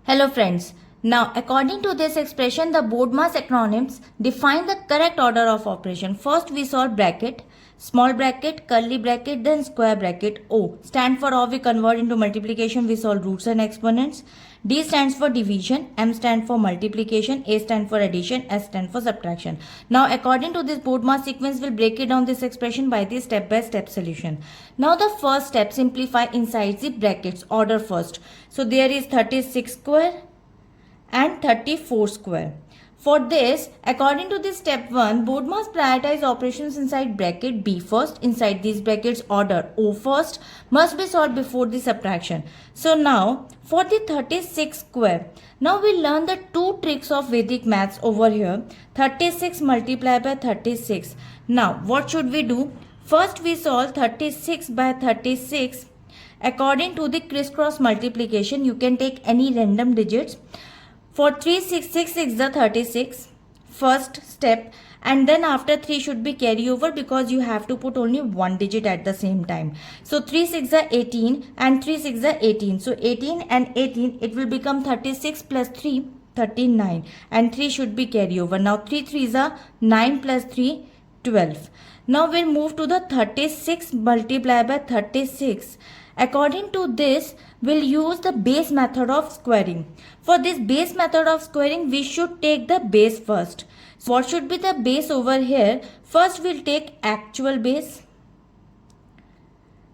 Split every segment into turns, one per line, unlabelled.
Hello friends. Now according to this expression, the BODMAS acronyms define the correct order of operation. First we solve bracket, small bracket, curly bracket, then square bracket. O stand for or we convert into multiplication, we solve roots and exponents. D stands for division, M stand for multiplication, A stand for addition, S stand for subtraction. Now according to this BODMAS sequence, we'll break it down this expression by the step-by-step solution. Now the first step, simplify inside the brackets, order first. So there is 36 square and 34 square. For this, according to this step 1, BODMAS prioritize operations inside bracket B first, inside these brackets order O first, must be solved before the subtraction. So now for the 36 square, now we learn the two tricks of Vedic maths over here. 36 multiplied by 36. Now what should we do? First we solve 36 by 36. According to the crisscross multiplication, you can take any random digits. For 3, 6 is the 36 first step, and then after 3 should be carry over because you have to put only one digit at the same time. So 3 6 are 18 and 3 6 are 18. So 18 and 18, it will become 36 plus 3, 39, and 3 should be carry over. Now 3 3s are 9 plus 3, 12. Now we'll move to the 36 multiplied by 36. According to this, we'll use the base method of squaring. For this base method of squaring, we should take the base first. So what should be the base over here? First, we'll take actual base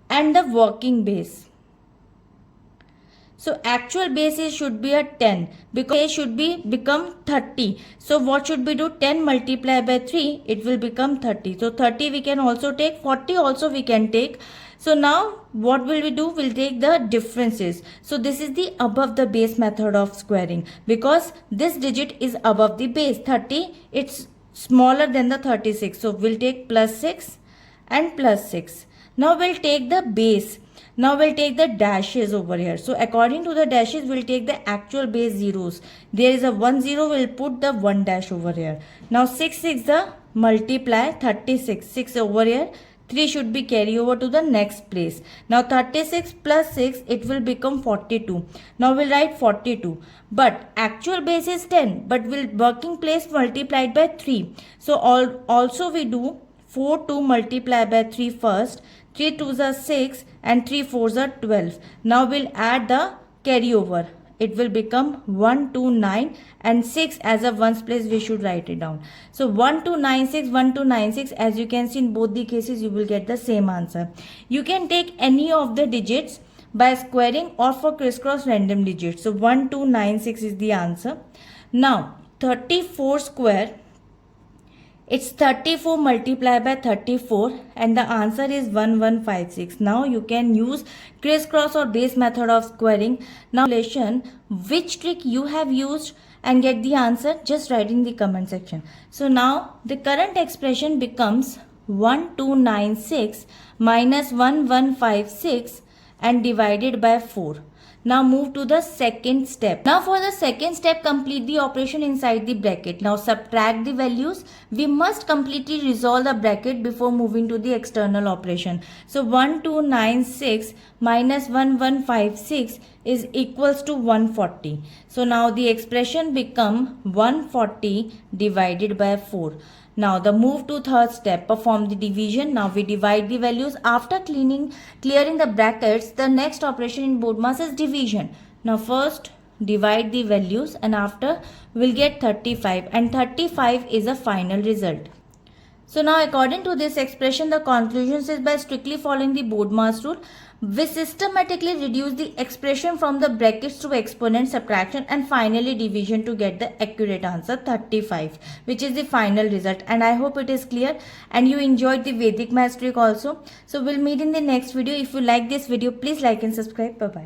and the working base. So actual base should be a 10 because it should become 30. So what should we do? 10 multiplied by 3, it will become 30. So 30 we can also take, 40 also we can take. So now what will we do? We'll take the differences. So this is the above the base method of squaring because this digit is above the base. 30, it's smaller than the 36. So we'll take plus 6 and plus 6. Now we'll take the base. Now we'll take the dashes over here. So according to the dashes, we'll take the actual base zeros. There is a 1 0, we'll put the 1 dash over here. Now 6 is the multiply 36. 6 over here. 3 should be carry over to the next place. Now 36 plus 6, it will become 42. Now we'll write 42. But actual base is 10. But we'll working place multiplied by 3. So also we do 4 2 multiplied by 3 first. 3 2s are 6 and 3 4s are 12. Now we'll add the carryover. It will become 1 2 9 and 6 as a ones place we should write it down. So 1 2 9 6 1 2 9 6, as you can see in both the cases you will get the same answer. You can take any of the digits by squaring or for crisscross random digits. So 1 2 9 6 is the answer. Now 34 square, it's 34 multiplied by 34 and the answer is 1156. Now you can use crisscross or base method of squaring. Now which trick you have used and get the answer, just write in the comment section. So now the current expression becomes 1296 minus 1156 and divided by 4. Now move to the second step. Now for the second step, complete the operation inside the bracket. Now subtract the values. We must completely resolve the bracket before moving to the external operation. So 1296 minus 1156 is equals to 140. So now the expression become 140 divided by 4. Now the move to third step, perform the division. Now we divide the values. After clearing the brackets, the next operation in BODMAS is division. Now first divide the values and after we'll get 35 and 35 is a final result. So now according to this expression, the conclusion is by strictly following the BODMAS rule, we systematically reduce the expression from the brackets to exponent, subtraction and finally division to get the accurate answer 35, which is the final result. And I hope it is clear and you enjoyed the Vedic maths trick also. So we'll meet in the next video. If you like this video, please like and subscribe. Bye bye.